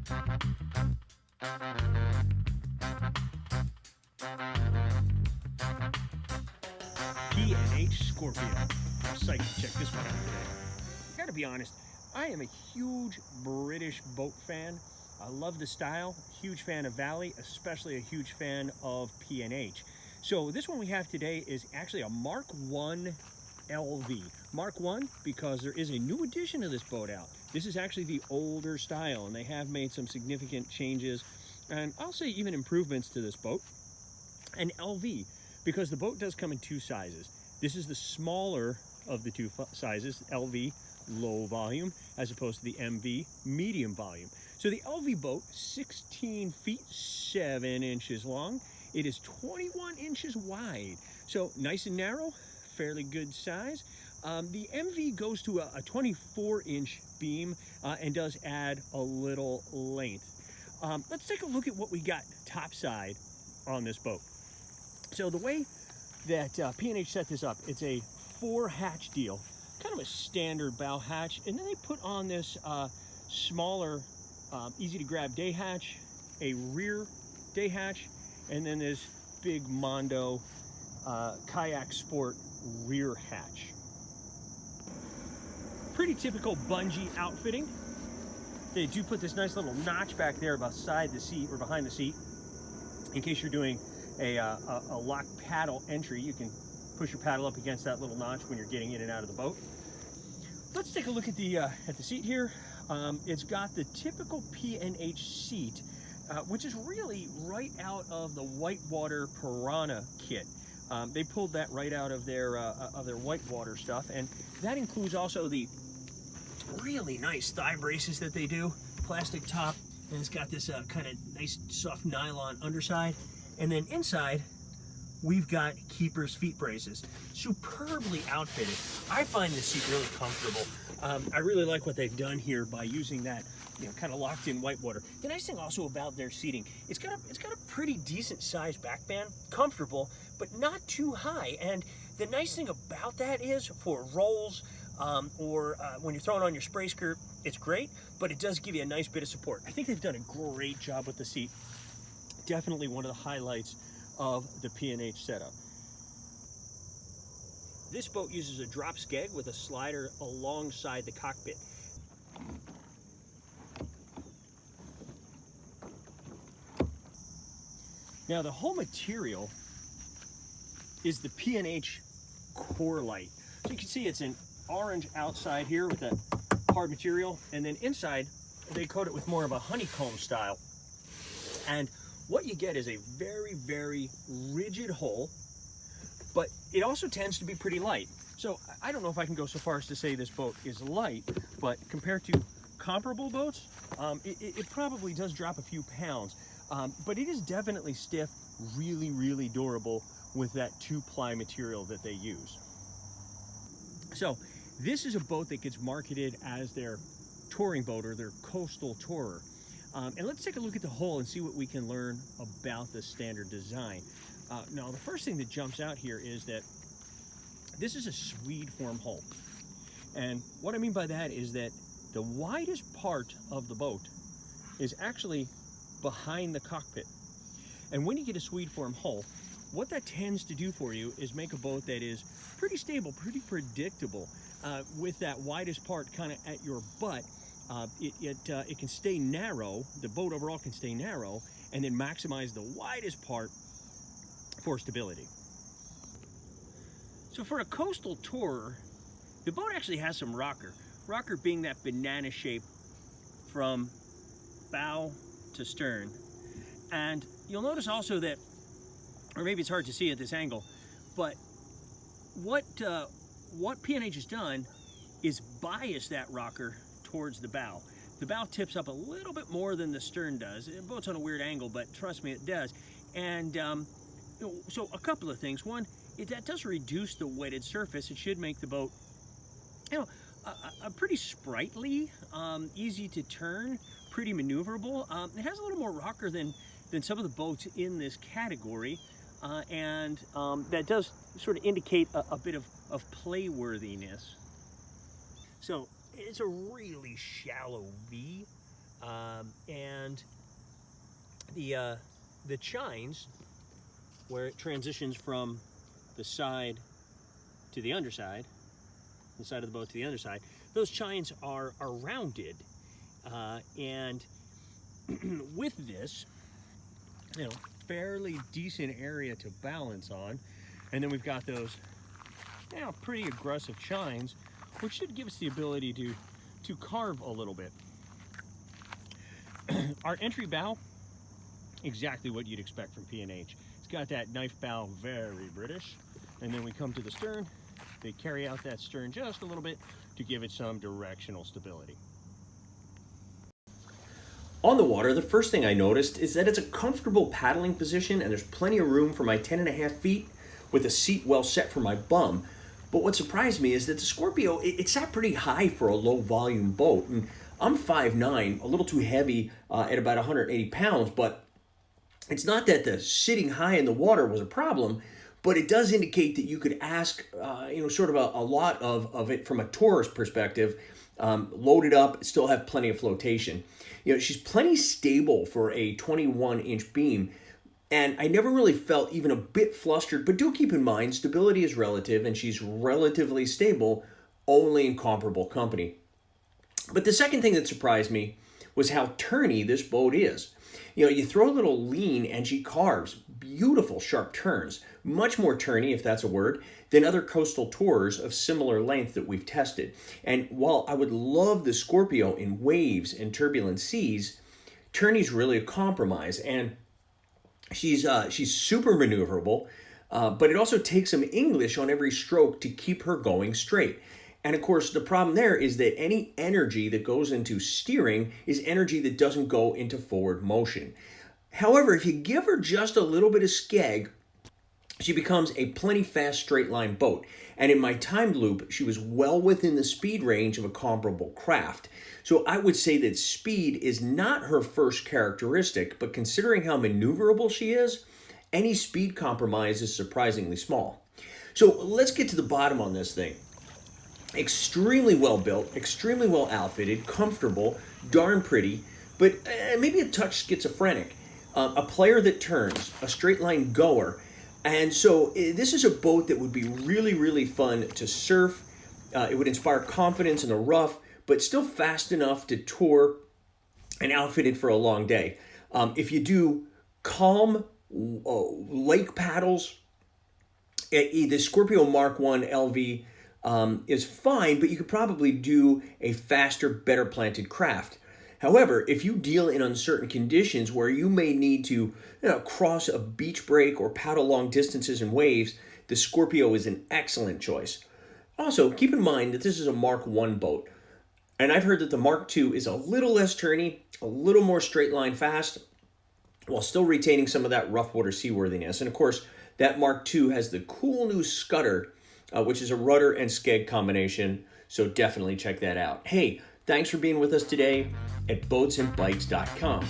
P&H Scorpio. I'm psyched to check this one out today. I gotta be honest, I am a huge British boat fan. I love the style, huge fan of Valley, especially a huge fan of P&H. So this one we have today is actually a Mark 1 LV. Mark 1 because there is a new edition of this boat out. This is actually the older style, and they have made some significant changes, and I'll say even improvements to this boat. An LV, because the boat does come in two sizes. This is the smaller of the two sizes, LV, low volume, as opposed to the MV, medium volume. So the LV boat, 16 feet 7 inches long. It is 21 inches wide. So nice and narrow, fairly good size. The MV goes to a 24-inch beam and does add a little length. Let's take a look at what we got topside on this boat. So the way that P&H set this up, it's a 4-hatch deal, kind of a standard bow hatch, and then they put on this smaller, easy to grab day hatch, a rear day hatch, and then this big Mondo kayak sport rear hatch. Pretty typical bungee outfitting. They do put this nice little notch back there beside the seat or behind the seat in case you're doing a lock paddle entry. You can push your paddle up against that little notch when you're getting in and out of the boat. Let's take a look at the seat here. It's got the typical P&H seat, which is really right out of the Whitewater Piranha kit. They pulled that right out of their Whitewater stuff, and that includes also the really nice thigh braces that they do, plastic top, and it's got this kind of nice soft nylon underside. And then inside, we've got keeper's feet braces, superbly outfitted. I find this seat really comfortable. I really like what they've done here by using that, kind of locked in Whitewater. The nice thing also about their seating, it's got a pretty decent sized back band, comfortable, but not too high. And the nice thing about that is for rolls or when you're throwing on your spray skirt, it's great, but it does give you a nice bit of support. I think they've done a great job with the seat. Definitely one of the highlights of the P&H setup. This boat uses a drop skeg with a slider alongside the cockpit. Now the whole material is the P&H core light. So you can see it's an orange outside here with a hard material, and then inside they coat it with more of a honeycomb style. And what you get is a very, very rigid hull, but it also tends to be pretty light. So I don't know if I can go so far as to say this boat is light, but compared to comparable boats, it probably does drop a few pounds. But it is definitely stiff, really, really durable with that 2-ply material that they use. So this is a boat that gets marketed as their touring boat or their coastal tourer. And let's take a look at the hull and see what we can learn about the standard design. Now, the first thing that jumps out here is that this is a Swede form hull. And what I mean by that is that the widest part of the boat is actually behind the cockpit. And when you get a Swede form hull, what that tends to do for you is make a boat that is pretty stable, pretty predictable, with that widest part kind of at your butt. It can stay narrow, the boat overall can stay narrow, and then maximize the widest part for stability. So for a coastal tourer, the boat actually has some rocker. Rocker being that banana shape from bow to stern. And you'll notice also that, or maybe it's hard to see at this angle, but what P&H has done is bias that rocker towards the bow. The bow tips up a little bit more than the stern does. The boat's on a weird angle, but trust me, it does. And so a couple of things. One, that does reduce the wetted surface. It should make the boat, a pretty sprightly, easy to turn, pretty maneuverable. It has a little more rocker than some of the boats in this category, and that does sort of indicate a bit of playworthiness. So it's a really shallow V, And the chines, where it transitions from the side to the underside, the side of the boat to the underside, those chines are rounded. And with this, fairly decent area to balance on. And then we've got those, pretty aggressive chines, which should give us the ability to carve a little bit. Our entry bow, exactly what you'd expect from P&H. It's got that knife bow, very British. And then we come to the stern, they carry out that stern just a little bit to give it some directional stability. On the water, the first thing I noticed is that it's a comfortable paddling position and there's plenty of room for my 10.5 feet with a seat well set for my bum. But what surprised me is that the Scorpio, it sat pretty high for a low volume boat. And I'm 5'9", a little too heavy at about 180 pounds, but it's not that the sitting high in the water was a problem, but it does indicate that you could ask, sort of a lot of it from a tourist perspective, loaded up, still have plenty of flotation. She's plenty stable for a 21-inch beam, and I never really felt even a bit flustered, but do keep in mind, stability is relative, and she's relatively stable only in comparable company. But the second thing that surprised me was how turny this boat is. You throw a little lean and she carves beautiful sharp turns, much more turny, if that's a word, than other coastal tours of similar length that we've tested. And while I would love the Scorpio in waves and turbulent seas, tourney's really a compromise, and she's super maneuverable, but it also takes some English on every stroke to keep her going straight. And of course, the problem there is that any energy that goes into steering is energy that doesn't go into forward motion. However, if you give her just a little bit of skeg, she becomes a plenty fast straight line boat. And in my timed loop, she was well within the speed range of a comparable craft. So I would say that speed is not her first characteristic, but considering how maneuverable she is, any speed compromise is surprisingly small. So let's get to the bottom on this thing. Extremely well built, extremely well outfitted, comfortable, darn pretty, but maybe a touch schizophrenic. A player that turns, a straight line goer. And so this is a boat that would be really, really fun to surf. It would inspire confidence in the rough, but still fast enough to tour and outfitted for a long day. If you do calm lake paddles, the Scorpio Mark 1 LV is fine, but you could probably do a faster, better planted craft. However, if you deal in uncertain conditions where you may need to cross a beach break or paddle long distances in waves, the Scorpio is an excellent choice. Also, keep in mind that this is a Mark 1 boat, and I've heard that the Mark 2 is a little less turny, a little more straight line fast, while still retaining some of that rough water seaworthiness. And of course, that Mark 2 has the cool new scudder, which is a rudder and skeg combination, so definitely check that out. Hey, thanks for being with us today at boatsandbikes.com.